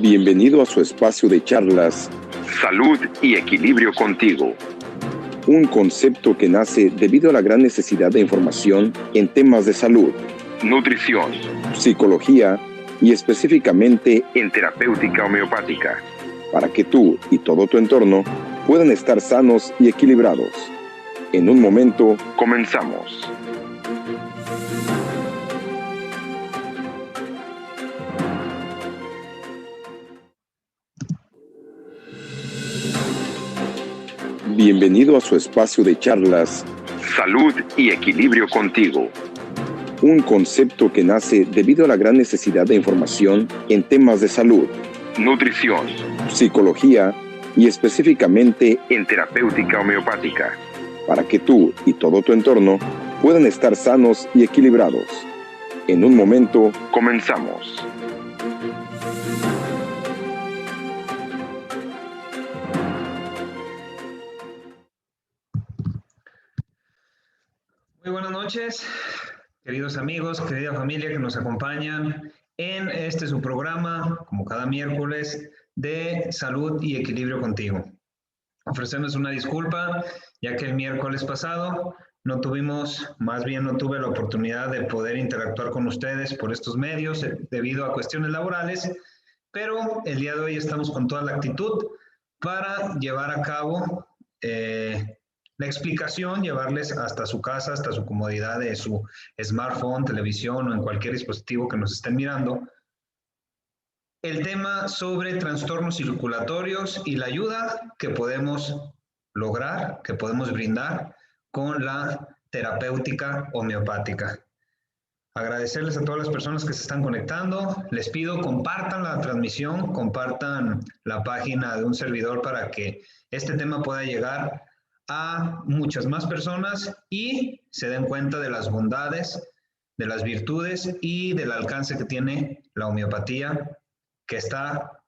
Bienvenido a su espacio de charlas Salud y Equilibrio Contigo. Un concepto que nace debido a la gran necesidad de información en temas de salud, nutrición, psicología y específicamente en terapéutica homeopática, para que tú y todo tu entorno puedan estar sanos y equilibrados. En un momento, comenzamos. Bienvenido a su espacio de charlas Salud y Equilibrio Contigo. Un concepto que nace debido a la gran necesidad de información en temas de salud, nutrición, psicología y específicamente en terapéutica homeopática, para que tú y todo tu entorno puedan estar sanos y equilibrados. En un momento, comenzamos. Muy buenas noches, queridos amigos, querida familia que nos acompañan en su programa, como cada miércoles, de Salud y Equilibrio Contigo. Ofrecemos una disculpa, ya que el miércoles pasado no tuve la oportunidad de poder interactuar con ustedes por estos medios debido a cuestiones laborales, pero el día de hoy estamos con toda la actitud para llevar a cabo la explicación, llevarles hasta su casa, hasta su comodidad de su smartphone, televisión o en cualquier dispositivo que nos estén mirando, el tema sobre trastornos circulatorios y la ayuda que podemos lograr, que podemos brindar con la terapéutica homeopática. Agradecerles a todas las personas que se están conectando. Les pido compartan la transmisión, compartan la página de un servidor para que este tema pueda llegar a muchas más personas y se den cuenta de las bondades, de las virtudes y del alcance que tiene la homeopatía, que está,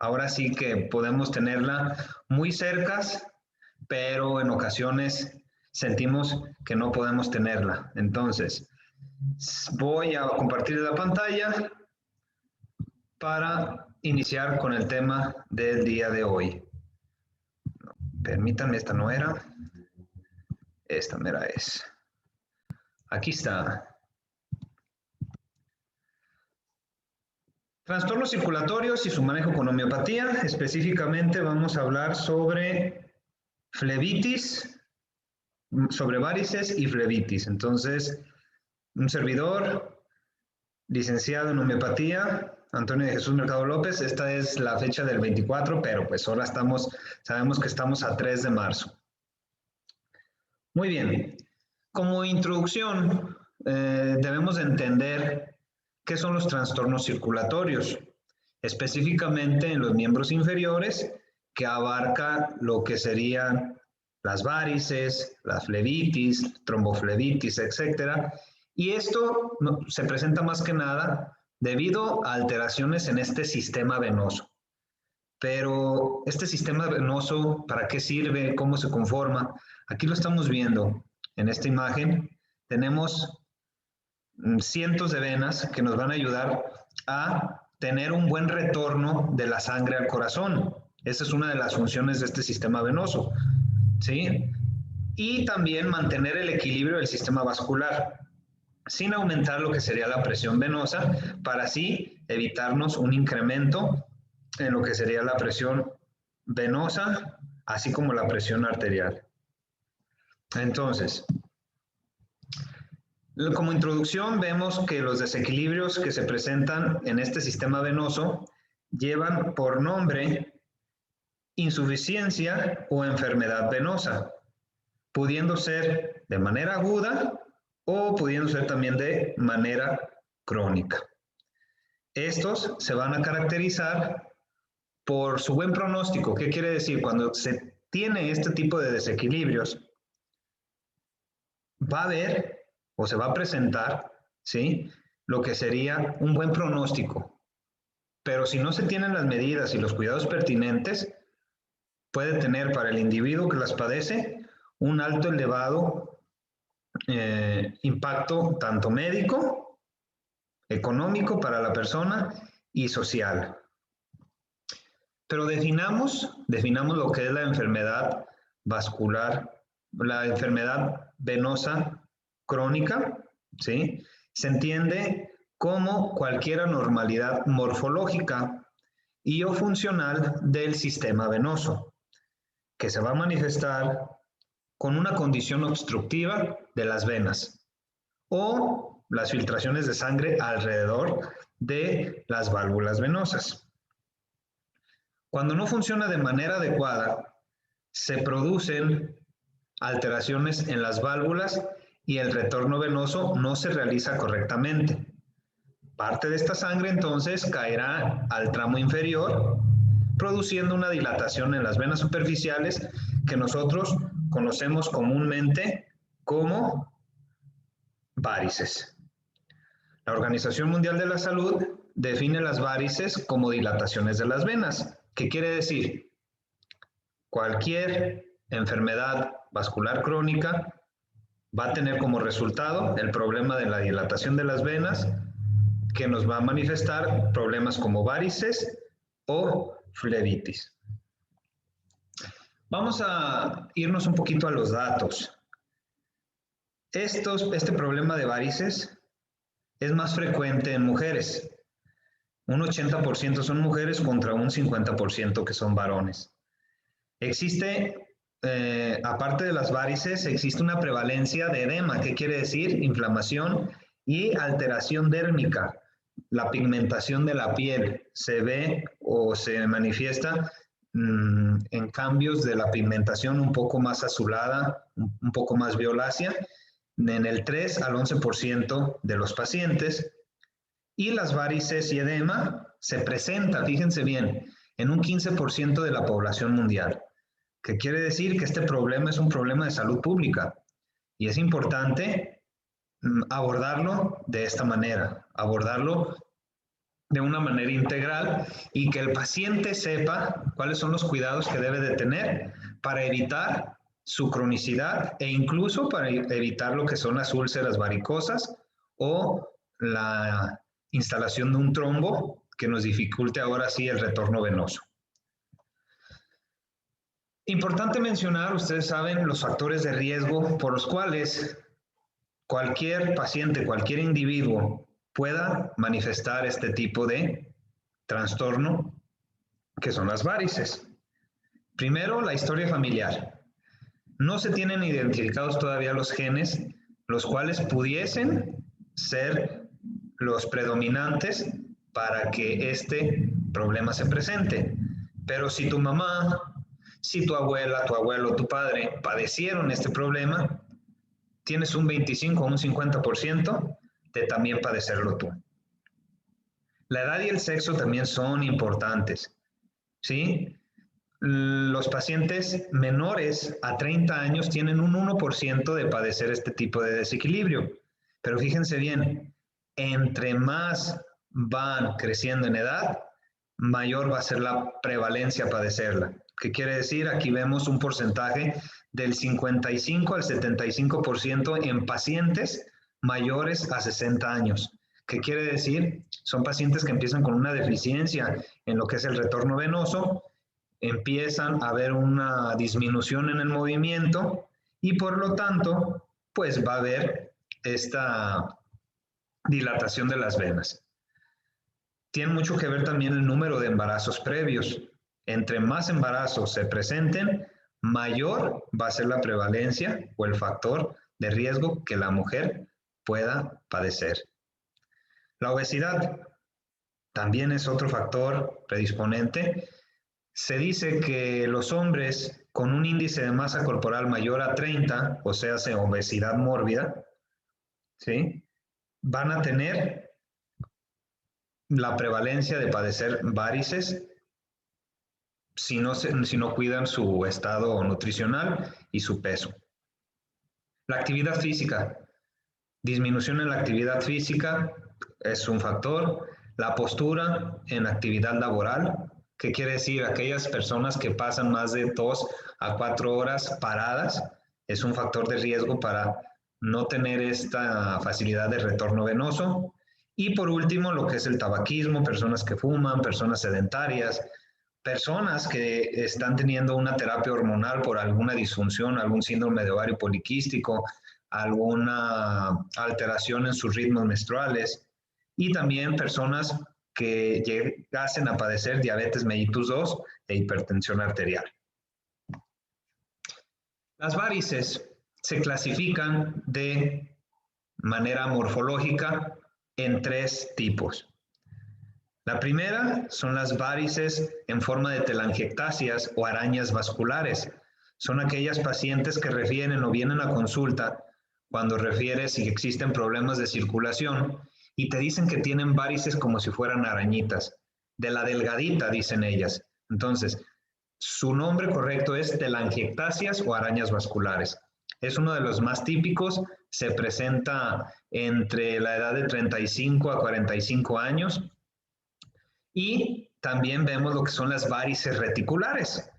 ahora sí que podemos tenerla muy cerca, pero en ocasiones sentimos que no podemos tenerla. Entonces, voy a compartir la pantalla para iniciar con el tema del día de hoy. Permítanme, esta no era. Esta mera es. Aquí está. Trastornos circulatorios y su manejo con homeopatía. Específicamente vamos a hablar sobre flebitis, sobre varices y flebitis. Entonces, un servidor, licenciado en homeopatía, Antonio de Jesús Mercado López. Esta es la fecha del 24, pero pues ahora sabemos que estamos a 3 de marzo. Muy bien. Como introducción, debemos entender qué son los trastornos circulatorios, específicamente en los miembros inferiores, que abarca lo que serían las varices, la flebitis, tromboflebitis, etcétera. Y esto se presenta más que nada debido a alteraciones en este sistema venoso. Pero este sistema venoso, ¿para qué sirve? ¿Cómo se conforma? Aquí lo estamos viendo en esta imagen. Tenemos cientos de venas que nos van a ayudar a tener un buen retorno de la sangre al corazón. Esa es una de las funciones de este sistema venoso, ¿sí? Y también mantener el equilibrio del sistema vascular, sin aumentar lo que sería la presión venosa, para así evitarnos un incremento en lo que sería la presión venosa, así como la presión arterial. Entonces, como introducción, vemos que los desequilibrios que se presentan en este sistema venoso llevan por nombre insuficiencia o enfermedad venosa, pudiendo ser de manera aguda o pudiendo ser también de manera crónica. Estos se van a caracterizar por su buen pronóstico. ¿Qué quiere decir? Cuando se tiene este tipo de desequilibrios, va a haber o se va a presentar, ¿sí?, lo que sería un buen pronóstico. Pero si no se tienen las medidas y los cuidados pertinentes, puede tener para el individuo que las padece un alto, elevado impacto tanto médico, económico para la persona y social. Pero definamos lo que es la enfermedad vascular, la enfermedad venosa crónica, ¿sí? Se entiende como cualquier anormalidad morfológica y o funcional del sistema venoso, que se va a manifestar con una condición obstructiva de las venas o las filtraciones de sangre alrededor de las válvulas venosas. Cuando no funciona de manera adecuada, se producen alteraciones en las válvulas y el retorno venoso no se realiza correctamente. Parte de esta sangre entonces caerá al tramo inferior, produciendo una dilatación en las venas superficiales que nosotros conocemos comúnmente como varices. La Organización Mundial de la Salud define las varices como dilataciones de las venas. ¿Qué quiere decir? Cualquier enfermedad vascular crónica va a tener como resultado el problema de la dilatación de las venas, que nos va a manifestar problemas como varices o flebitis. Vamos a irnos un poquito a los datos. Este problema de varices es más frecuente en mujeres. Un 80% son mujeres contra un 50% que son varones. Existe, aparte de las varices, existe una prevalencia de edema. ¿Qué quiere decir? Inflamación y alteración dérmica. La pigmentación de la piel se ve o se manifiesta en cambios de la pigmentación un poco más azulada, un poco más violácea, en el 3 al 11% de los pacientes. Y las varices y edema se presenta, fíjense bien, en un 15% de la población mundial. ¿Qué quiere decir? Que este problema es un problema de salud pública y es importante abordarlo de esta manera, abordarlo de una manera integral y que el paciente sepa cuáles son los cuidados que debe de tener para evitar su cronicidad e incluso para evitar lo que son las úlceras varicosas o la instalación de un trombo que nos dificulte ahora sí el retorno venoso. Importante mencionar, ustedes saben, los factores de riesgo por los cuales cualquier paciente, cualquier individuo pueda manifestar este tipo de trastorno, que son las varices. Primero, la historia familiar. No se tienen identificados todavía los genes, los cuales pudiesen ser los predominantes para que este problema se presente. Pero si tu mamá, si tu abuela, tu abuelo, tu padre padecieron este problema, tienes un 25 o un 50% de también padecerlo tú. La edad y el sexo también son importantes, ¿sí? Los pacientes menores a 30 años tienen un 1% de padecer este tipo de desequilibrio. Pero fíjense bien, entre más van creciendo en edad, mayor va a ser la prevalencia a padecerla. ¿Qué quiere decir? Aquí vemos un porcentaje del 55 al 75% en pacientes mayores a 60 años. ¿Qué quiere decir? Son pacientes que empiezan con una deficiencia en lo que es el retorno venoso, empiezan a haber una disminución en el movimiento y por lo tanto, pues va a haber esta dilatación de las venas. Tiene mucho que ver también el número de embarazos previos. Entre más embarazos se presenten, mayor va a ser la prevalencia o el factor de riesgo que la mujer pueda padecer. La obesidad también es otro factor predisponente. Se dice que los hombres con un índice de masa corporal mayor a 30, o sea, obesidad mórbida, ¿sí?, van a tener la prevalencia de padecer varices si no cuidan su estado nutricional y su peso. La actividad física. Disminución en la actividad física es un factor. La postura en actividad laboral. ¿Qué quiere decir? Aquellas personas que pasan más de 2 a 4 horas paradas es un factor de riesgo para no tener esta facilidad de retorno venoso. Y por último, lo que es el tabaquismo, personas que fuman, personas sedentarias, personas que están teniendo una terapia hormonal por alguna disfunción, algún síndrome de ovario poliquístico, alguna alteración en sus ritmos menstruales, y también personas que llegasen a padecer diabetes mellitus 2 e hipertensión arterial. Las varices se clasifican de manera morfológica en 3 tipos. La primera son las varices en forma de telangiectasias o arañas vasculares. Son aquellas pacientes que refieren o vienen a consulta cuando refieres si existen problemas de circulación y te dicen que tienen varices como si fueran arañitas. De la delgadita, dicen ellas. Entonces, su nombre correcto es telangiectasias o arañas vasculares. Es uno de los más típicos, se presenta entre la edad de 35 a 45 años. Y también vemos lo que son las varices reticulares.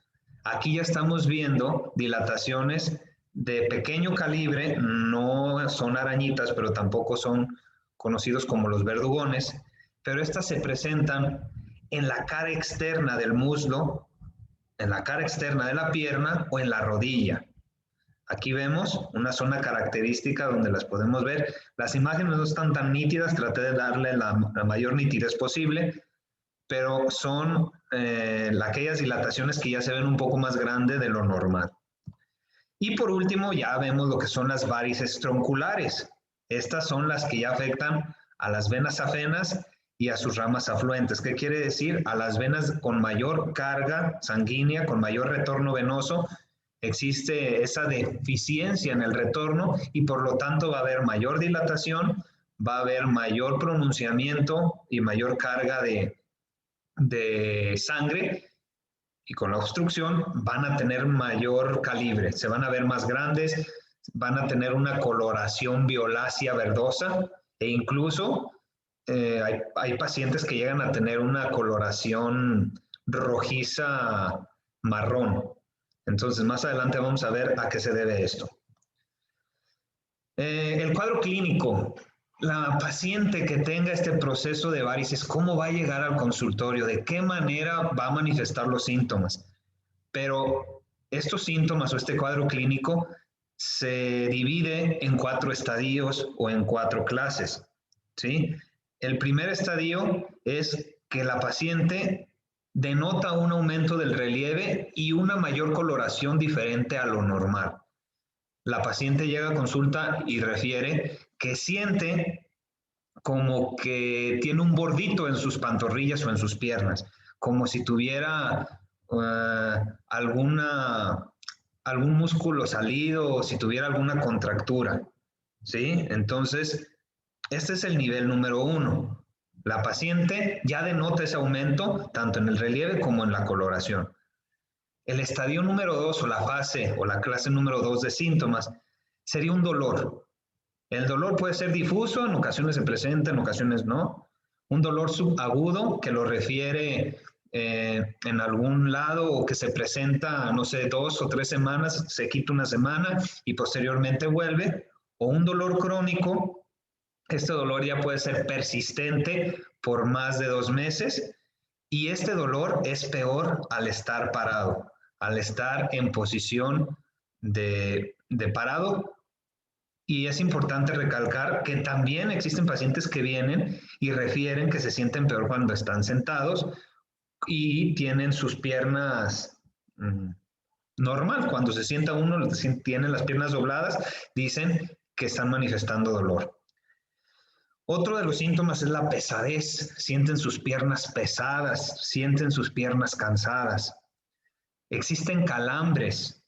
Aquí ya estamos viendo dilataciones de pequeño calibre, no son arañitas, pero tampoco son conocidos como los verdugones, pero estas se presentan en la cara externa del muslo, en la cara externa de la pierna o en la rodilla. Aquí vemos una zona característica donde las podemos ver. Las imágenes no están tan nítidas, traté de darle la mayor nitidez posible, pero son aquellas dilataciones que ya se ven un poco más grandes de lo normal. Y por último ya vemos lo que son las varices tronculares. Estas son las que ya afectan a las venas afenas y a sus ramas afluentes. ¿Qué quiere decir? A las venas con mayor carga sanguínea, con mayor retorno venoso, existe esa deficiencia en el retorno y por lo tanto va a haber mayor dilatación, va a haber mayor pronunciamiento y mayor carga de sangre, y con la obstrucción van a tener mayor calibre, se van a ver más grandes, van a tener una coloración violácea verdosa e incluso hay pacientes que llegan a tener una coloración rojiza marrón. Entonces más adelante vamos a ver a qué se debe esto. El cuadro clínico. La paciente que tenga este proceso de varices, ¿cómo va a llegar al consultorio? ¿De qué manera va a manifestar los síntomas? Pero estos síntomas o este cuadro clínico se divide en 4 estadios o en 4 clases, ¿sí? El primer estadio es que la paciente denota un aumento del relieve y una mayor coloración diferente a lo normal. La paciente llega a consulta y refiere que siente como que tiene un bordito en sus pantorrillas o en sus piernas, como si tuviera algún músculo salido o si tuviera alguna contractura, ¿sí? Entonces, este es el nivel número 1. La paciente ya denota ese aumento tanto en el relieve como en la coloración. El estadio número 2 o la fase o la clase número 2 de síntomas sería un dolor. El dolor puede ser difuso, en ocasiones se presenta, en ocasiones no. Un dolor subagudo que lo refiere en algún lado o que se presenta, no sé, 2 o 3 semanas, se quita una semana y posteriormente vuelve. O un dolor crónico, este dolor ya puede ser persistente por más de 2 meses y este dolor es peor al estar parado, al estar en posición de parado. Y es importante recalcar que también existen pacientes que vienen y refieren que se sienten peor cuando están sentados y tienen sus piernas normal. Cuando se sienta uno, tienen las piernas dobladas, dicen que están manifestando dolor. Otro de los síntomas es la pesadez. Sienten sus piernas pesadas, sienten sus piernas cansadas. Existen calambres,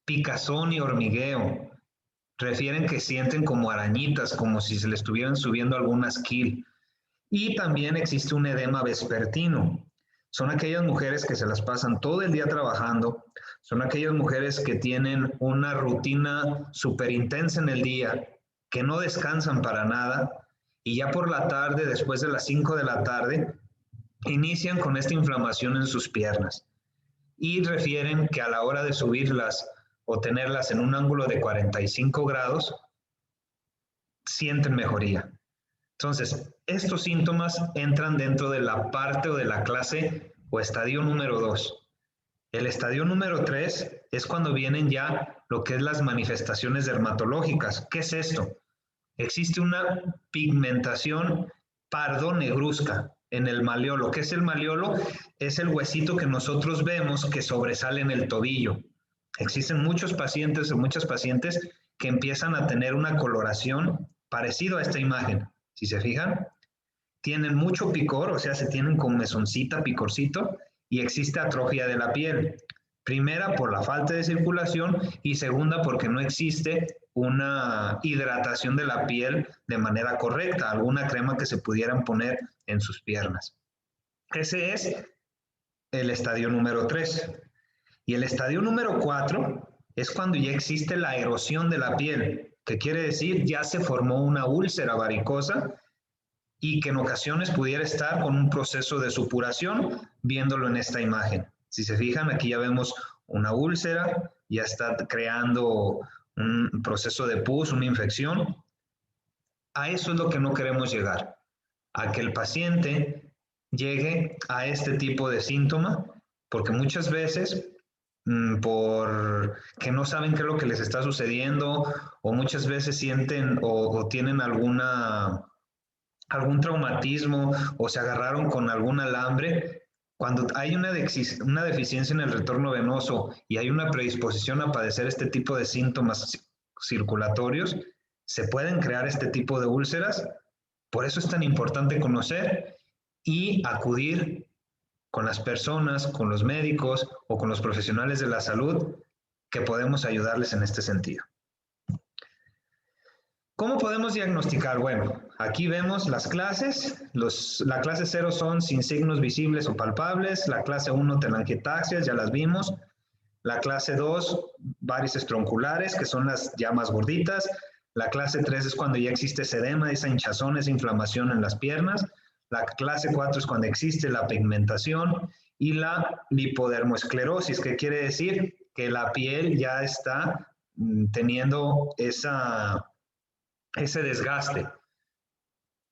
picazón y hormigueo. Refieren que sienten como arañitas, como si se le estuvieran subiendo algún asquil. Y también existe un edema vespertino. Son aquellas mujeres que se las pasan todo el día trabajando, son aquellas mujeres que tienen una rutina súper intensa en el día, que no descansan para nada, y ya por la tarde, después de las 5 de la tarde, inician con esta inflamación en sus piernas. Y refieren que a la hora de subirlas o tenerlas en un ángulo de 45 grados, sienten mejoría. Entonces, estos síntomas entran dentro de la parte o de la clase o estadio número 2. El estadio número 3 es cuando vienen ya lo que es las manifestaciones dermatológicas. ¿Qué es esto? Existe una pigmentación pardo-negruzca en el maleolo. ¿Qué es el maleolo? Es el huesito que nosotros vemos que sobresale en el tobillo. Existen muchos pacientes o muchas pacientes que empiezan a tener una coloración parecido a esta imagen. Si se fijan, tienen mucho picor, o sea, se tienen con mesoncita, picorcito, y existe atrofia de la piel. Primera, por la falta de circulación, y segunda, porque no existe una hidratación de la piel de manera correcta, alguna crema que se pudieran poner en sus piernas. Ese es el estadio número 3. Y el estadio número 4 es cuando ya existe la erosión de la piel, que quiere decir ya se formó una úlcera varicosa y que en ocasiones pudiera estar con un proceso de supuración, viéndolo en esta imagen. Si se fijan, aquí ya vemos una úlcera, ya está creando un proceso de pus, una infección. A eso es lo que no queremos llegar, a que el paciente llegue a este tipo de síntoma, porque muchas veces por que no saben qué es lo que les está sucediendo, o muchas veces sienten o tienen algún traumatismo o se agarraron con algún alambre. Cuando hay una deficiencia en el retorno venoso y hay una predisposición a padecer este tipo de síntomas circulatorios, se pueden crear este tipo de úlceras. Por eso es tan importante conocer y acudir con las personas, con los médicos o con los profesionales de la salud que podemos ayudarles en este sentido. ¿Cómo podemos diagnosticar? Bueno, aquí vemos las clases. La clase 0 son sin signos visibles o palpables. La clase 1, telangiectasias, ya las vimos. La clase 2, varices tronculares, que son las ya más gorditas. La clase 3 es cuando ya existe ese edema, esa hinchazón, esa inflamación en las piernas. La clase 4 es cuando existe la pigmentación y la lipodermoesclerosis, que quiere decir que la piel ya está teniendo ese desgaste,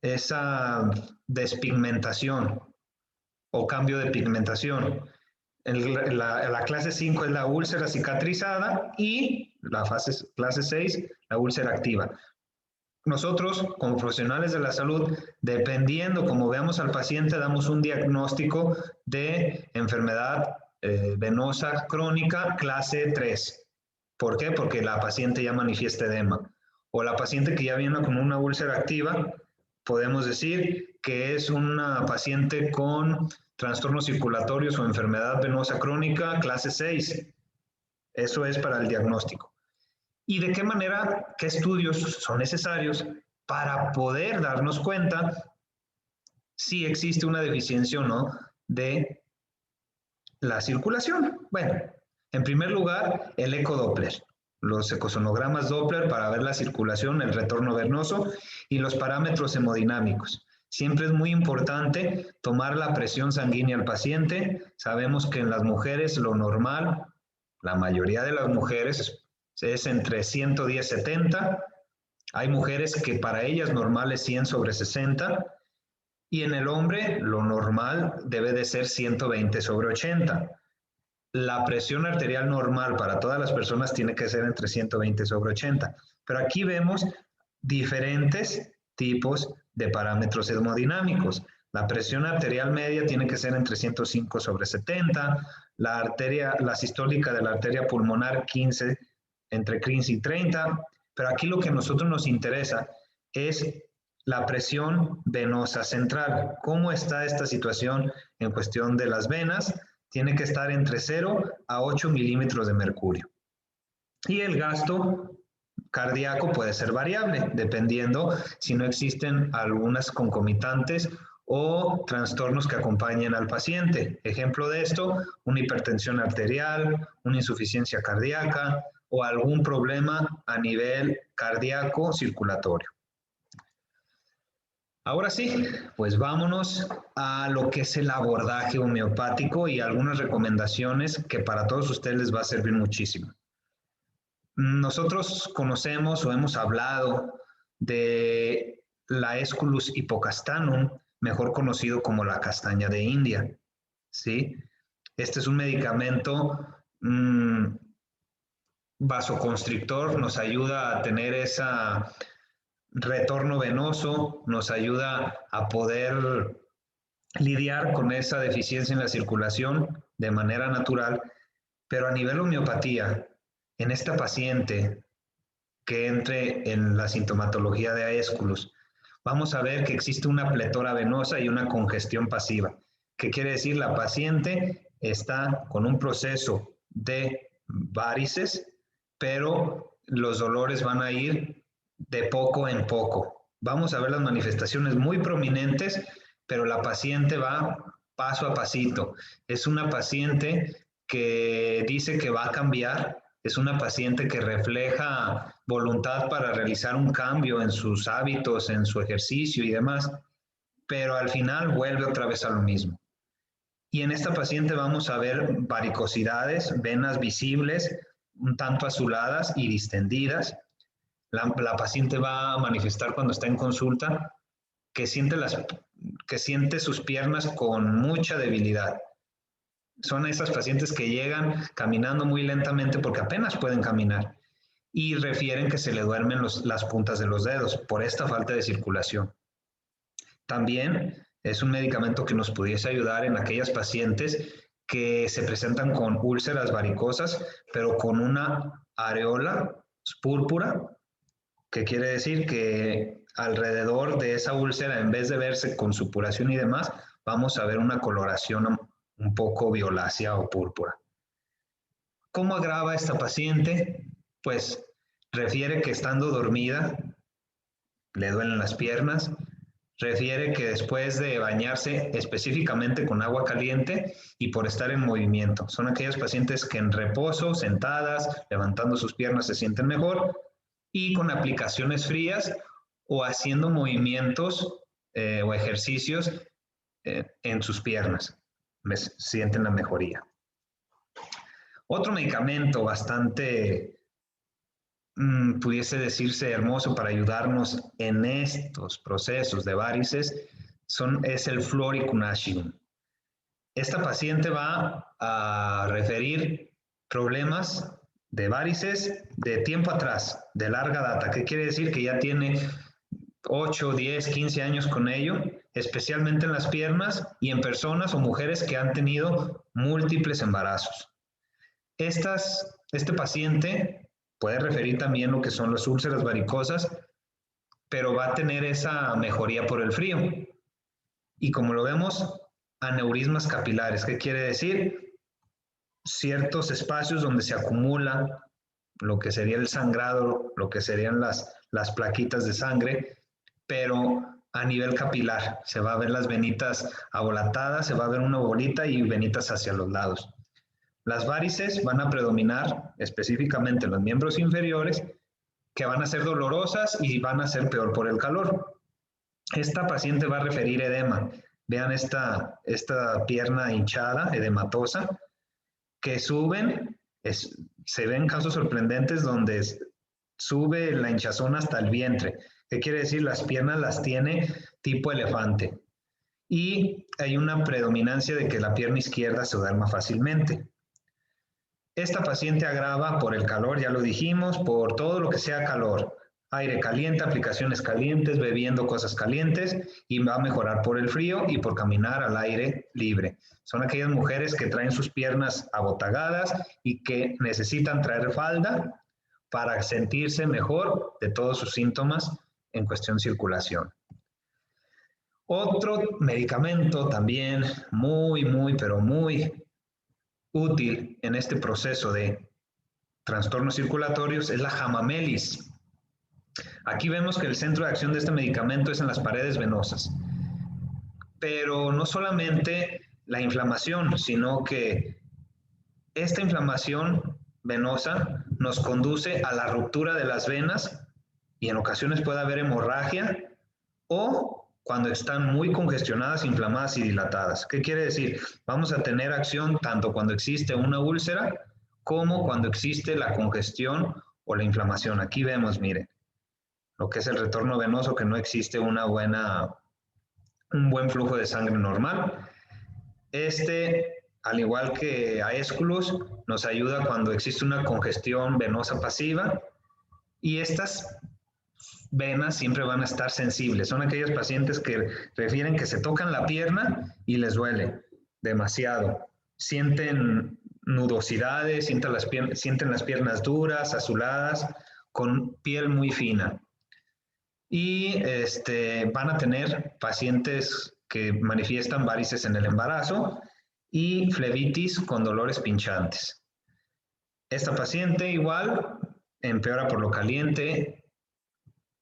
esa despigmentación o cambio de pigmentación. La clase 5 es la úlcera cicatrizada y la clase 6, la úlcera activa. Nosotros, como profesionales de la salud, dependiendo como veamos al paciente, damos un diagnóstico de enfermedad venosa crónica clase 3. ¿Por qué? Porque la paciente ya manifiesta edema. O la paciente que ya viene con una úlcera activa, podemos decir que es una paciente con trastornos circulatorios o enfermedad venosa crónica clase 6. Eso es para el diagnóstico. ¿Y de qué manera, qué estudios son necesarios para poder darnos cuenta si existe una deficiencia o no de la circulación? Bueno, en primer lugar, el ecodoppler, los ecosonogramas Doppler para ver la circulación, el retorno venoso y los parámetros hemodinámicos. Siempre es muy importante tomar la presión sanguínea al paciente. Sabemos que en las mujeres lo normal, la mayoría de las mujeres es entre 110/70. Hay mujeres que para ellas normal es 100/60. Y en el hombre lo normal debe de ser 120/80. La presión arterial normal para todas las personas tiene que ser entre 120/80. Pero aquí vemos diferentes tipos de parámetros hemodinámicos. La presión arterial media tiene que ser entre 105/70, la sistólica de la arteria pulmonar 15, entre 15 y 30, pero aquí lo que a nosotros nos interesa es la presión venosa central. ¿Cómo está esta situación en cuestión de las venas? Tiene que estar entre 0 a 8 milímetros de mercurio. Y el gasto cardíaco puede ser variable, dependiendo si no existen algunas concomitantes o trastornos que acompañen al paciente. Ejemplo de esto, una hipertensión arterial, una insuficiencia cardíaca o algún problema a nivel cardíaco circulatorio. Ahora sí, pues vámonos a lo que es el abordaje homeopático y algunas recomendaciones que para todos ustedes les va a servir muchísimo. Nosotros conocemos o hemos hablado de la Aesculus hippocastanum, mejor conocido como la castaña de India. ¿sí? Este es un medicamento vasoconstrictor, nos ayuda a tener ese retorno venoso, nos ayuda a poder lidiar con esa deficiencia en la circulación de manera natural, pero a nivel homeopatía, en esta paciente que entre en la sintomatología de Aesculus, vamos a ver que existe una pletora venosa y una congestión pasiva. ¿Qué quiere decir? La paciente está con un proceso de varices, pero los dolores van a ir de poco en poco. Vamos a ver las manifestaciones muy prominentes, pero la paciente va paso a pasito. Es una paciente que dice que va a cambiar, es una paciente que refleja voluntad para realizar un cambio en sus hábitos, en su ejercicio y demás, pero al final vuelve otra vez a lo mismo. Y en esta paciente vamos a ver varicosidades, venas visibles, un tanto azuladas y distendidas. La paciente va a manifestar cuando está en consulta que siente sus piernas con mucha debilidad. Son esas pacientes que llegan caminando muy lentamente porque apenas pueden caminar y refieren que se le duermen las puntas de los dedos por esta falta de circulación. También es un medicamento que nos pudiese ayudar en aquellas pacientes que se presentan con úlceras varicosas, pero con una areola púrpura, que quiere decir que alrededor de esa úlcera, en vez de verse con supuración y demás, vamos a ver una coloración un poco violácea o púrpura. ¿Cómo agrava esta paciente? Pues refiere que estando dormida le duelen las piernas, refiere que después de bañarse específicamente con agua caliente y por estar en movimiento. Son aquellos pacientes que en reposo, sentadas, levantando sus piernas se sienten mejor y con aplicaciones frías o haciendo movimientos o ejercicios en sus piernas. Sienten la mejoría. Otro medicamento bastante pudiese decirse hermoso para ayudarnos en estos procesos de varices es el Floricum acidum. Esta paciente va a referir problemas de varices de tiempo atrás, de larga data. ¿Qué quiere decir? Que ya tiene 8, 10, 15 años con ello, especialmente en las piernas y en personas o mujeres que han tenido múltiples embarazos. Este paciente puede referir también lo que son las úlceras varicosas, pero va a tener esa mejoría por el frío. Y como lo vemos, aneurismas capilares. ¿Qué quiere decir? Ciertos espacios donde se acumula lo que sería el sangrado, lo que serían las plaquitas de sangre, pero a nivel capilar. Se va a ver las venitas abolatadas, se va a ver una bolita y venitas hacia los lados. Las varices van a predominar específicamente en los miembros inferiores, que van a ser dolorosas y van a ser peor por el calor. Esta paciente va a referir edema. Vean esta pierna hinchada, edematosa, que suben, se ven casos sorprendentes donde sube la hinchazón hasta el vientre. ¿Qué quiere decir? Las piernas las tiene tipo elefante. Y hay una predominancia de que la pierna izquierda se duerma fácilmente. Esta paciente agrava por el calor, ya lo dijimos, por todo lo que sea calor. Aire caliente, aplicaciones calientes, bebiendo cosas calientes y va a mejorar por el frío y por caminar al aire libre. Son aquellas mujeres que traen sus piernas abotagadas y que necesitan traer falda para sentirse mejor de todos sus síntomas en cuestión de circulación. Otro medicamento también pero muy útil en este proceso de trastornos circulatorios es la hamamelis. Aquí vemos que el centro de acción de este medicamento es en las paredes venosas, pero no solamente la inflamación, sino que esta inflamación venosa nos conduce a la ruptura de las venas y en ocasiones puede haber hemorragia o cuando están muy congestionadas, inflamadas y dilatadas. ¿Qué quiere decir? Vamos a tener acción tanto cuando existe una úlcera como cuando existe la congestión o la inflamación. Aquí vemos, miren, lo que es el retorno venoso, que no existe un buen flujo de sangre normal. Al igual que Aesculus, nos ayuda cuando existe una congestión venosa pasiva y estas venas siempre van a estar sensibles. Son aquellos pacientes que refieren que se tocan la pierna y les duele demasiado. Sienten nudosidades, sienten las piernas duras, azuladas, con piel muy fina. Y van a tener pacientes que manifiestan varices en el embarazo y flebitis con dolores pinchantes. Esta paciente igual empeora por lo caliente,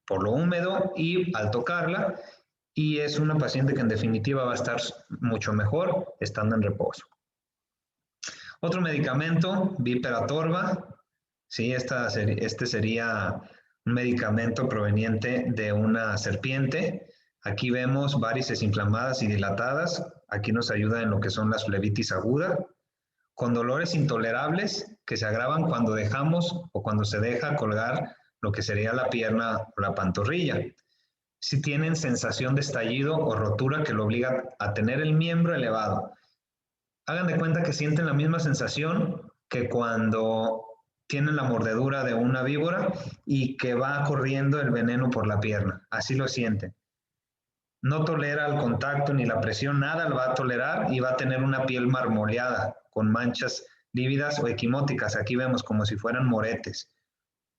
por lo húmedo y al tocarla, y es una paciente que en definitiva va a estar mucho mejor estando en reposo. Otro medicamento, Viperatorba, ¿sí? Este sería un medicamento proveniente de una serpiente. Aquí vemos varices inflamadas y dilatadas. Aquí nos ayuda en lo que son las flebitis aguda, con dolores intolerables que se agravan cuando dejamos o cuando se deja colgar lo que sería la pierna o la pantorrilla. Si tienen sensación de estallido o rotura que lo obliga a tener el miembro elevado. Hagan de cuenta que sienten la misma sensación que cuando tienen la mordedura de una víbora y que va corriendo el veneno por la pierna. Así lo sienten. No tolera el contacto ni la presión, nada lo va a tolerar y va a tener una piel marmoleada con manchas lívidas o equimóticas. Aquí vemos como si fueran moretes,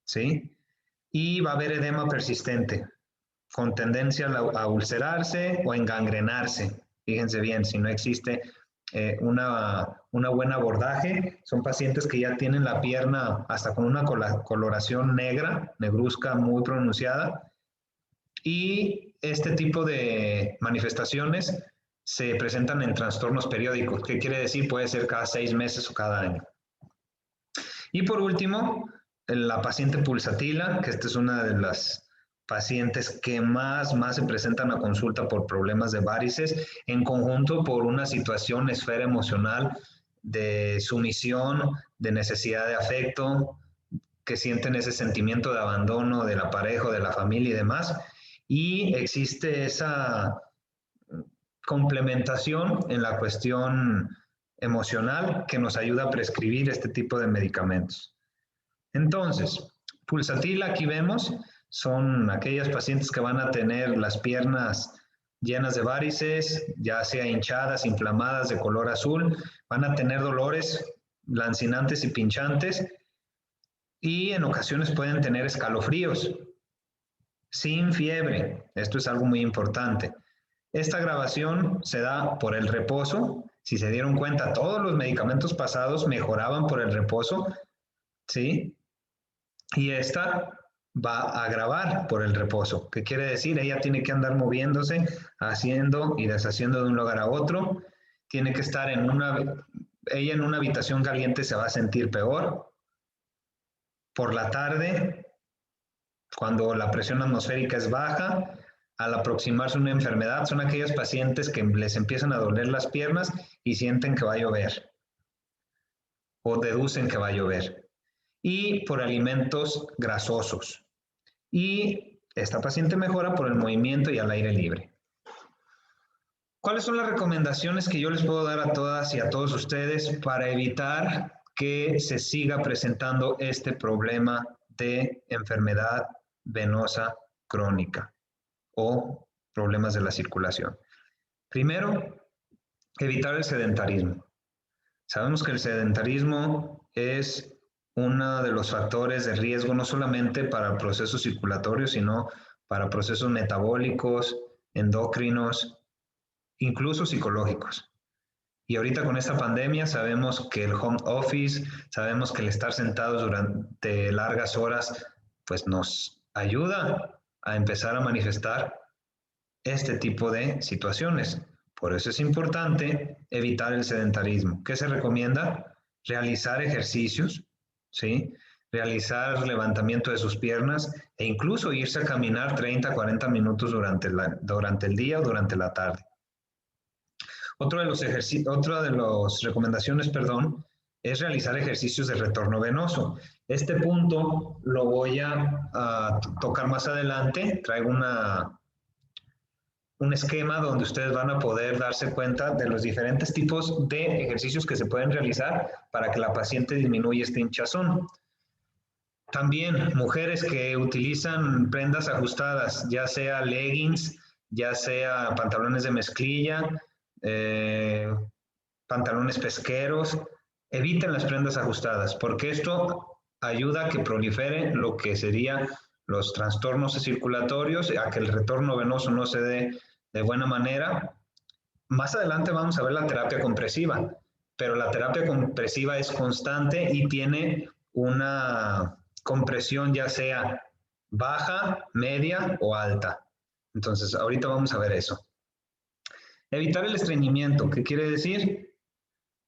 ¿sí? Y va a haber edema persistente con tendencia a ulcerarse o engangrenarse. Fíjense bien, si no existe una buena abordaje, son pacientes que ya tienen la pierna hasta con una coloración negra, negruzca muy pronunciada, y este tipo de manifestaciones se presentan en trastornos periódicos. ¿Qué quiere decir? Puede ser cada 6 meses o cada año. Y por último, la paciente pulsatila, que esta es una de las pacientes que más se presentan a consulta por problemas de varices, en conjunto por una situación esfera emocional de sumisión, de necesidad de afecto, que sienten ese sentimiento de abandono de la pareja, de la familia y demás, y existe esa complementación en la cuestión emocional que nos ayuda a prescribir este tipo de medicamentos. Entonces, pulsatila, aquí vemos, son aquellas pacientes que van a tener las piernas llenas de varices, ya sea hinchadas, inflamadas de color azul, van a tener dolores lancinantes y pinchantes y en ocasiones pueden tener escalofríos, sin fiebre. Esto es algo muy importante. Esta grabación se da por el reposo. Si se dieron cuenta, todos los medicamentos pasados mejoraban por el reposo, ¿sí? Y esta va a agravar por el reposo. ¿Qué quiere decir? Ella tiene que andar moviéndose, haciendo y deshaciendo de un lugar a otro. Tiene que estar ella en una habitación caliente se va a sentir peor. Por la tarde, cuando la presión atmosférica es baja, al aproximarse una enfermedad, son aquellos pacientes que les empiezan a doler las piernas y sienten que va a llover o deducen que va a llover. Y por alimentos grasosos. Y esta paciente mejora por el movimiento y al aire libre. ¿Cuáles son las recomendaciones que yo les puedo dar a todas y a todos ustedes para evitar que se siga presentando este problema de enfermedad venosa crónica o problemas de la circulación? Primero, evitar el sedentarismo. Sabemos que el sedentarismo es uno de los factores de riesgo no solamente para procesos circulatorios, sino para procesos metabólicos, endocrinos, incluso psicológicos. Y ahorita con esta pandemia sabemos que el home office, sabemos que el estar sentados durante largas horas, pues nos ayuda a empezar a manifestar este tipo de situaciones. Por eso es importante evitar el sedentarismo. ¿Qué se recomienda? Realizar ejercicios, ¿sí? Realizar levantamiento de sus piernas e incluso irse a caminar 30, 40 minutos durante el día o durante la tarde. Otra de las recomendaciones, es realizar ejercicios de retorno venoso. Este punto lo voy a tocar más adelante. Traigo un esquema donde ustedes van a poder darse cuenta de los diferentes tipos de ejercicios que se pueden realizar para que la paciente disminuya este hinchazón. También mujeres que utilizan prendas ajustadas, ya sea leggings, ya sea pantalones de mezclilla, pantalones pesqueros, eviten las prendas ajustadas, porque esto ayuda a que prolifere lo que serían los trastornos circulatorios, a que el retorno venoso no se dé de buena manera. Más adelante vamos a ver la terapia compresiva, pero la terapia compresiva es constante y tiene una compresión ya sea baja, media o alta. Entonces, ahorita vamos a ver eso. Evitar el estreñimiento, ¿qué quiere decir?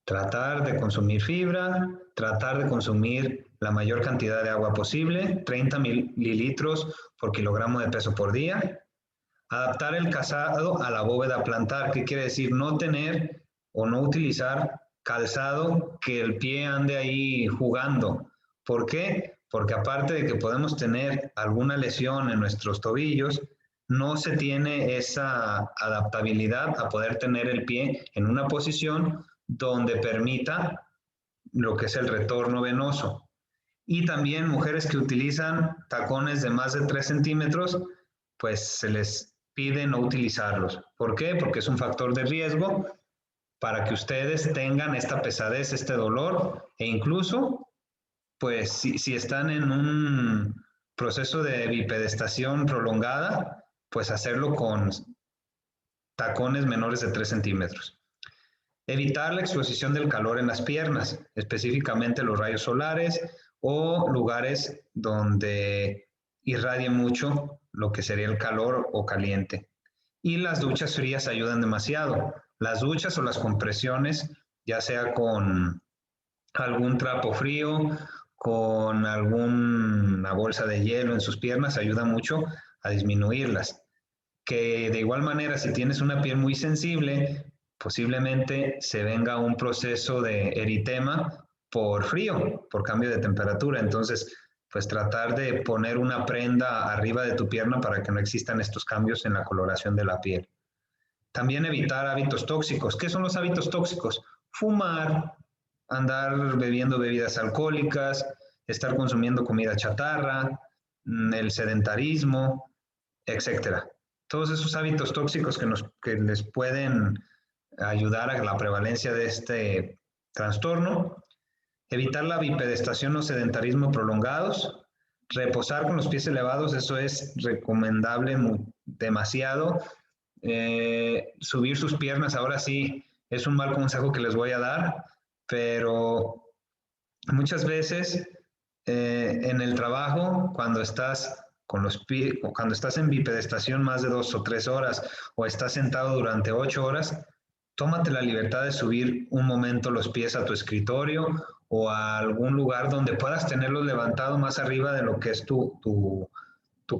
Tratar de consumir fibra, tratar de consumir la mayor cantidad de agua posible, 30 mililitros por kilogramo de peso por día. Adaptar el calzado a la bóveda plantar, ¿qué quiere decir? No tener o no utilizar calzado que el pie ande ahí jugando. ¿Por qué? Porque aparte de que podemos tener alguna lesión en nuestros tobillos, no se tiene esa adaptabilidad a poder tener el pie en una posición donde permita lo que es el retorno venoso. Y también mujeres que utilizan tacones de más de 3 centímetros, pues se les pide no utilizarlos. ¿Por qué? Porque es un factor de riesgo para que ustedes tengan esta pesadez, este dolor, e incluso, pues si están en un proceso de bipedestación prolongada, pues hacerlo con tacones menores de 3 centímetros. Evitar la exposición del calor en las piernas, específicamente los rayos solares o lugares donde irradie mucho lo que sería el calor o caliente. Y las duchas frías ayudan demasiado. Las duchas o las compresiones, ya sea con algún trapo frío, con alguna bolsa de hielo en sus piernas, ayuda mucho a disminuirlas. Que de igual manera, si tienes una piel muy sensible, posiblemente se venga un proceso de eritema por frío, por cambio de temperatura. Entonces, pues tratar de poner una prenda arriba de tu pierna para que no existan estos cambios en la coloración de la piel. También evitar hábitos tóxicos. ¿Qué son los hábitos tóxicos? Fumar, andar bebiendo bebidas alcohólicas, estar consumiendo comida chatarra, el sedentarismo, etcétera. Todos esos hábitos tóxicos que les pueden ayudar a la prevalencia de este trastorno. Evitar la bipedestación o sedentarismo prolongados. Reposar con los pies elevados, eso es recomendable demasiado. Subir sus piernas, ahora sí, es un mal consejo que les voy a dar, pero muchas veces en el trabajo, cuando estás cuando estás en bipedestación más de 2 o 3 horas o estás sentado durante 8 horas, tómate la libertad de subir un momento los pies a tu escritorio o a algún lugar donde puedas tenerlos levantados más arriba de lo que es tu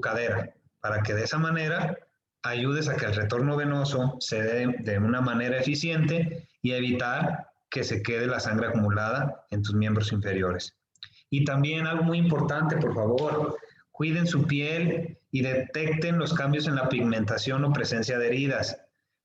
cadera, para que de esa manera ayudes a que el retorno venoso se dé de una manera eficiente y evitar que se quede la sangre acumulada en tus miembros inferiores. Y también algo muy importante, por favor, cuiden su piel y detecten los cambios en la pigmentación o presencia de heridas.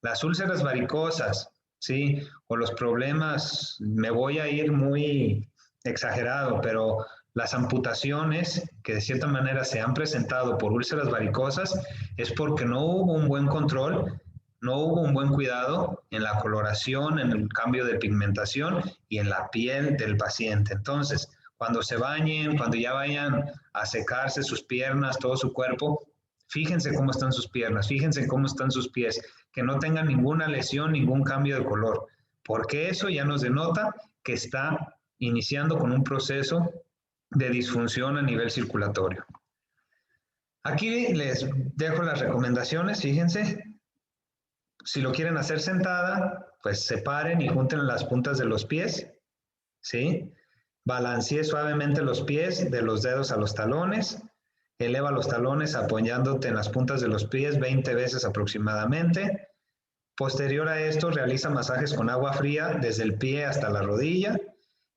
Las úlceras varicosas, ¿sí? O los problemas, me voy a ir muy exagerado, pero las amputaciones que de cierta manera se han presentado por úlceras varicosas es porque no hubo un buen control, no hubo un buen cuidado en la coloración, en el cambio de pigmentación y en la piel del paciente. Entonces, cuando se bañen, cuando ya vayan a secarse sus piernas, todo su cuerpo, fíjense cómo están sus piernas, fíjense cómo están sus pies, que no tengan ninguna lesión, ningún cambio de color, porque eso ya nos denota que está iniciando con un proceso de disfunción a nivel circulatorio. Aquí les dejo las recomendaciones, fíjense. Si lo quieren hacer sentada, pues separen y junten las puntas de los pies, ¿sí? Balancee suavemente los pies de los dedos a los talones. Eleva los talones apoyándote en las puntas de los pies 20 veces aproximadamente. Posterior a esto, realiza masajes con agua fría desde el pie hasta la rodilla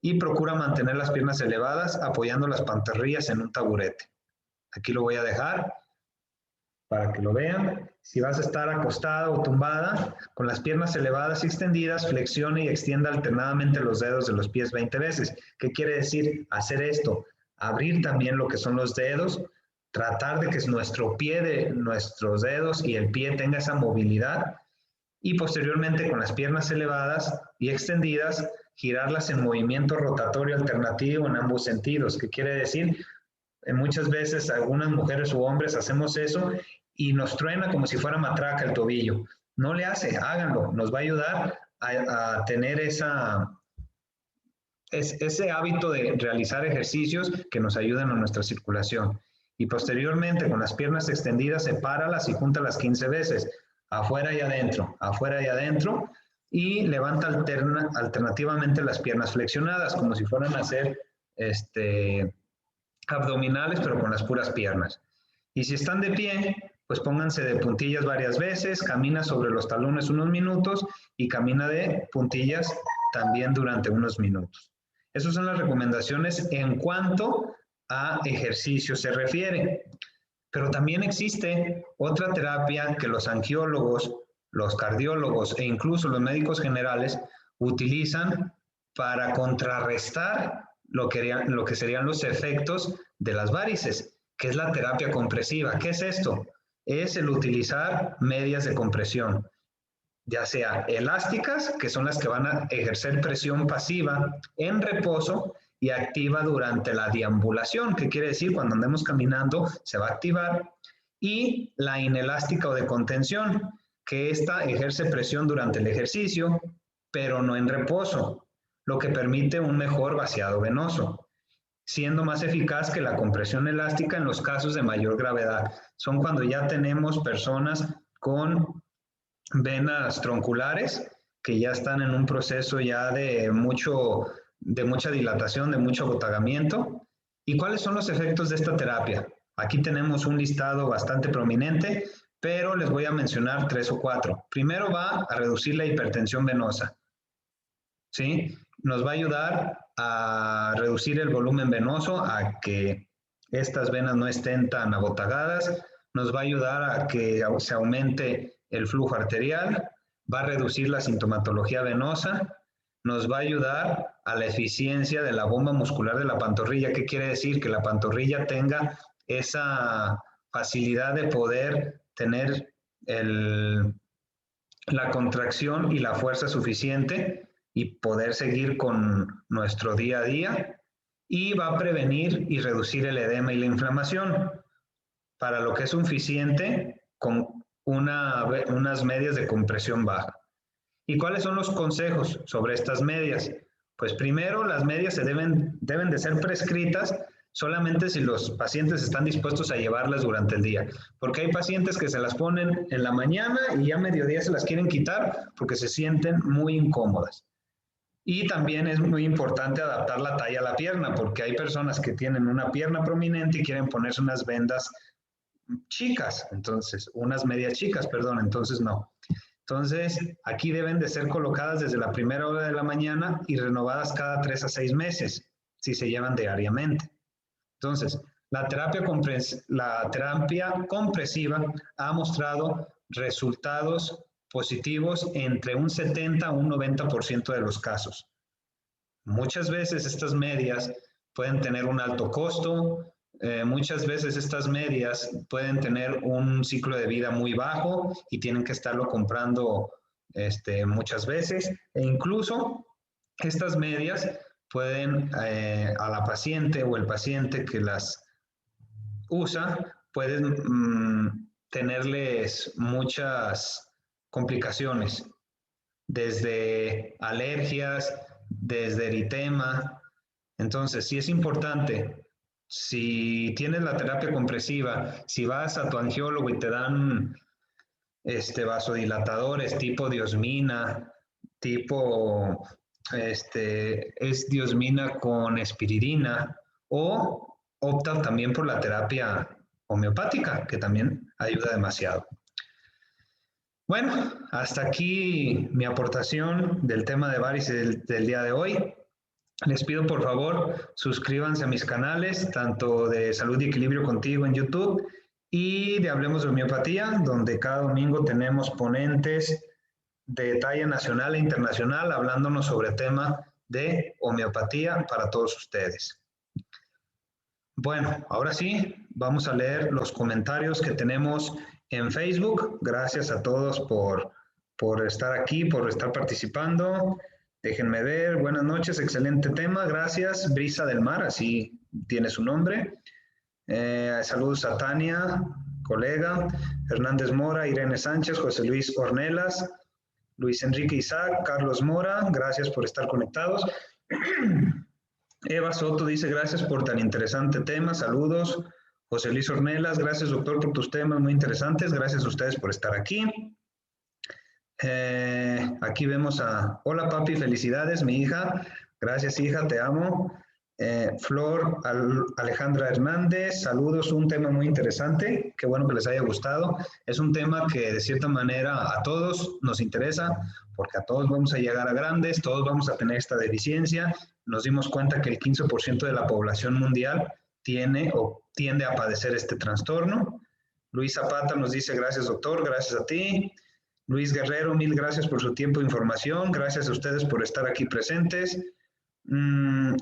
y procura mantener las piernas elevadas apoyando las pantorrillas en un taburete. Aquí lo voy a dejar. para que lo vean. Si vas a estar acostada o tumbada, con las piernas elevadas y extendidas, flexione y extienda alternadamente los dedos de los pies 20 veces. ¿Qué quiere decir hacer esto? Abrir también lo que son los dedos, tratar de que nuestro pie, nuestros dedos y el pie tenga esa movilidad, y posteriormente con las piernas elevadas y extendidas, girarlas en movimiento rotatorio alternativo en ambos sentidos. ¿Qué quiere decir? Muchas veces algunas mujeres u hombres hacemos eso y nos truena como si fuera matraca el tobillo. No le hace, háganlo, nos va a ayudar a tener ese hábito de realizar ejercicios que nos ayuden a nuestra circulación. Y posteriormente, con las piernas extendidas, sepáralas y júntalas 15 veces, afuera y adentro, y levanta alternativamente las piernas flexionadas, como si fueran a hacer abdominales, pero con las puras piernas. Y si están de pie, pues pónganse de puntillas varias veces, camina sobre los talones unos minutos y camina de puntillas también durante unos minutos. Esas son las recomendaciones en cuanto a ejercicio se refiere. Pero también existe otra terapia que los angiólogos, los cardiólogos e incluso los médicos generales utilizan para contrarrestar lo que serían los efectos de las varices, que es la terapia compresiva. ¿Qué es esto? Es el utilizar medias de compresión, ya sea elásticas, que son las que van a ejercer presión pasiva en reposo y activa durante la deambulación, que quiere decir cuando andemos caminando se va a activar, y la inelástica o de contención, que esta ejerce presión durante el ejercicio, pero no en reposo, lo que permite un mejor vaciado venoso, siendo más eficaz que la compresión elástica en los casos de mayor gravedad. Son cuando ya tenemos personas con venas tronculares que ya están en un proceso ya de mucha dilatación, de mucho agotamiento. ¿Y cuáles son los efectos de esta terapia? Aquí tenemos un listado bastante prominente, pero les voy a mencionar 3 o 4. Primero va a reducir la hipertensión venosa, ¿sí? Nos va a ayudar a reducir el volumen venoso, a que estas venas no estén tan abotagadas, nos va a ayudar a que se aumente el flujo arterial, va a reducir la sintomatología venosa, nos va a ayudar a la eficiencia de la bomba muscular de la pantorrilla. ¿Qué quiere decir? Que la pantorrilla tenga esa facilidad de poder tener la contracción y la fuerza suficiente y poder seguir con nuestro día a día, y va a prevenir y reducir el edema y la inflamación, para lo que es suficiente con unas medias de compresión baja. ¿Y cuáles son los consejos sobre estas medias? Pues primero, las medias deben de ser prescritas solamente si los pacientes están dispuestos a llevarlas durante el día, porque hay pacientes que se las ponen en la mañana y ya a mediodía se las quieren quitar porque se sienten muy incómodas. Y también es muy importante adaptar la talla a la pierna, porque hay personas que tienen una pierna prominente y quieren ponerse unas vendas chicas, entonces, unas medias chicas, perdón, entonces no. Entonces, aquí deben de ser colocadas desde la primera hora de la mañana y renovadas cada 3 a 6 meses, si se llevan diariamente. Entonces, la terapia compresiva ha mostrado resultados positivos entre un 70 a un 90% de los casos. Muchas veces estas medias pueden tener un alto costo, muchas veces estas medias pueden tener un ciclo de vida muy bajo y tienen que estarlo comprando muchas veces, e incluso estas medias pueden a la paciente o el paciente que las usa pueden tenerles muchas complicaciones, desde alergias, desde eritema. Entonces, sí es importante, si tienes la terapia compresiva, si vas a tu angiólogo y te dan vasodilatadores tipo diosmina, tipo es diosmina con espiridina, o opta también por la terapia homeopática, que también ayuda demasiado. Bueno, hasta aquí mi aportación del tema de varices del día de hoy. Les pido por favor suscríbanse a mis canales, tanto de Salud y Equilibrio Contigo en YouTube y de Hablemos de Homeopatía, donde cada domingo tenemos ponentes de talla nacional e internacional hablándonos sobre el tema de homeopatía para todos ustedes. Bueno, ahora sí, vamos a leer los comentarios que tenemos en Facebook. Gracias a todos por estar aquí, por estar participando. Déjenme ver, buenas noches, excelente tema, gracias. Brisa del Mar, así tiene su nombre. Saludos a Tania, colega, Hernández Mora, Irene Sánchez, José Luis Ornelas, Luis Enrique Isaac, Carlos Mora, gracias por estar conectados. Eva Soto dice, gracias por tan interesante tema, saludos. José Luis Ornelas, gracias doctor por tus temas muy interesantes, gracias a ustedes por estar aquí. Aquí vemos a, hola papi, felicidades, mi hija, gracias hija, te amo. Flor Alejandra Hernández, saludos, un tema muy interesante, qué bueno que les haya gustado. Es un tema que de cierta manera a todos nos interesa, porque a todos vamos a llegar a grandes, todos vamos a tener esta deficiencia. Nos dimos cuenta que el 15% de la población mundial tiene o tiende a padecer este trastorno. Luis Zapata nos dice, gracias doctor, gracias a ti. Luis Guerrero, mil gracias por su tiempo e información, gracias a ustedes por estar aquí presentes.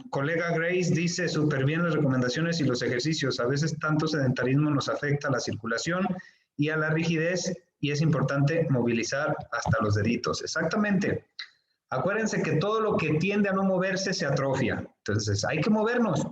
Colega Grace dice, súper bien las recomendaciones y los ejercicios, a veces tanto sedentarismo nos afecta a la circulación y a la rigidez y es importante movilizar hasta los deditos. Exactamente. Acuérdense que todo lo que tiende a no moverse se atrofia, entonces hay que movernos,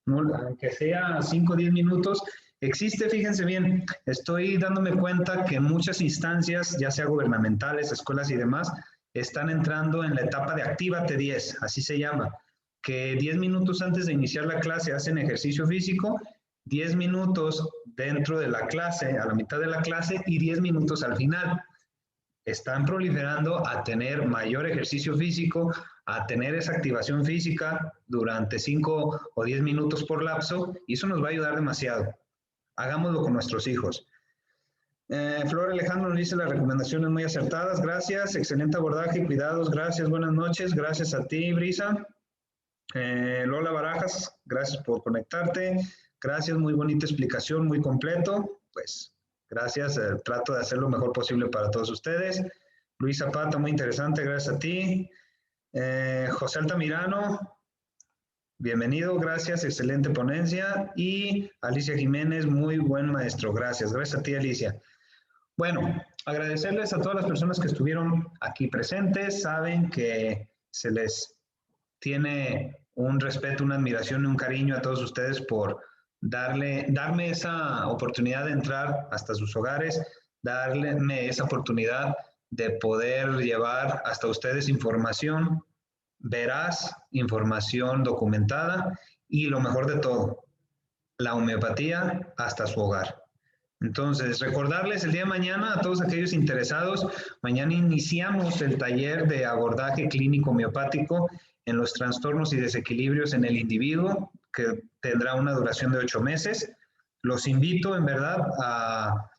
¿no? Aunque sea 5 o 10 minutos. Existe, fíjense bien, estoy dándome cuenta que en muchas instancias, ya sea gubernamentales, escuelas y demás, están entrando en la etapa de Actívate 10, así se llama, que 10 minutos antes de iniciar la clase hacen ejercicio físico, 10 minutos dentro de la clase, a la mitad de la clase, y 10 minutos al final. Están proliferando a tener mayor ejercicio físico, a tener esa activación física durante 5 o 10 minutos por lapso, y eso nos va a ayudar demasiado. Hagámoslo con nuestros hijos. Flor Alejandro nos dice las recomendaciones muy acertadas, gracias, excelente abordaje, cuidados, gracias, buenas noches, gracias a ti, Brisa. Lola Barajas, gracias por conectarte, gracias, muy bonita explicación, muy completo, pues gracias, trato de hacer lo mejor posible para todos ustedes. Luis Zapata, muy interesante, gracias a ti. José Altamirano, bienvenido, gracias, excelente ponencia. Y Alicia Jiménez, muy buen maestro, gracias, gracias a ti, Alicia. Bueno, agradecerles a todas las personas que estuvieron aquí presentes, saben que se les tiene un respeto, una admiración y un cariño a todos ustedes por darme esa oportunidad de entrar hasta sus hogares, darme esa oportunidad de poder llevar hasta ustedes información veraz, información documentada y lo mejor de todo, la homeopatía hasta su hogar. Entonces, recordarles el día de mañana a todos aquellos interesados, mañana iniciamos el taller de abordaje clínico homeopático en los trastornos y desequilibrios en el individuo, que tendrá una duración de 8 meses. Los invito en verdad a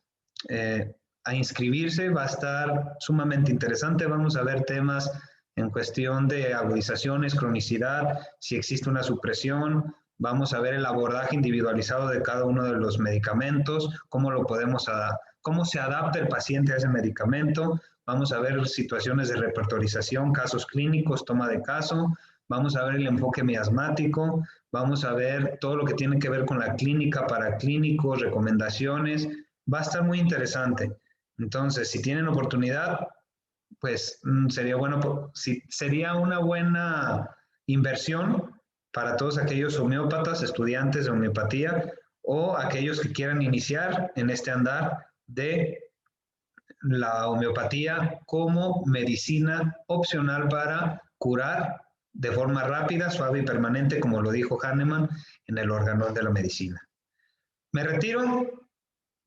inscribirse, va a estar sumamente interesante, vamos a ver temas en cuestión de agudizaciones, cronicidad, si existe una supresión, vamos a ver el abordaje individualizado de cada uno de los medicamentos, cómo se adapta el paciente a ese medicamento, vamos a ver situaciones de repertorización, casos clínicos, toma de caso, vamos a ver el enfoque miasmático, vamos a ver todo lo que tiene que ver con la clínica para clínicos, recomendaciones, va a estar muy interesante. Entonces, si tienen oportunidad, pues sería una buena inversión para todos aquellos homeópatas, estudiantes de homeopatía o aquellos que quieran iniciar en este andar de la homeopatía como medicina opcional para curar de forma rápida, suave y permanente, como lo dijo Hahnemann en el Organón de la Medicina. Me retiro.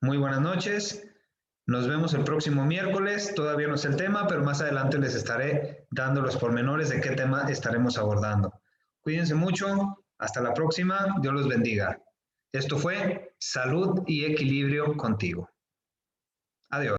Muy buenas noches. Nos vemos el próximo miércoles. Todavía no es el tema, pero más adelante les estaré dando los pormenores de qué tema estaremos abordando. Cuídense mucho. Hasta la próxima. Dios los bendiga. Esto fue Salud y Equilibrio Contigo. Adiós.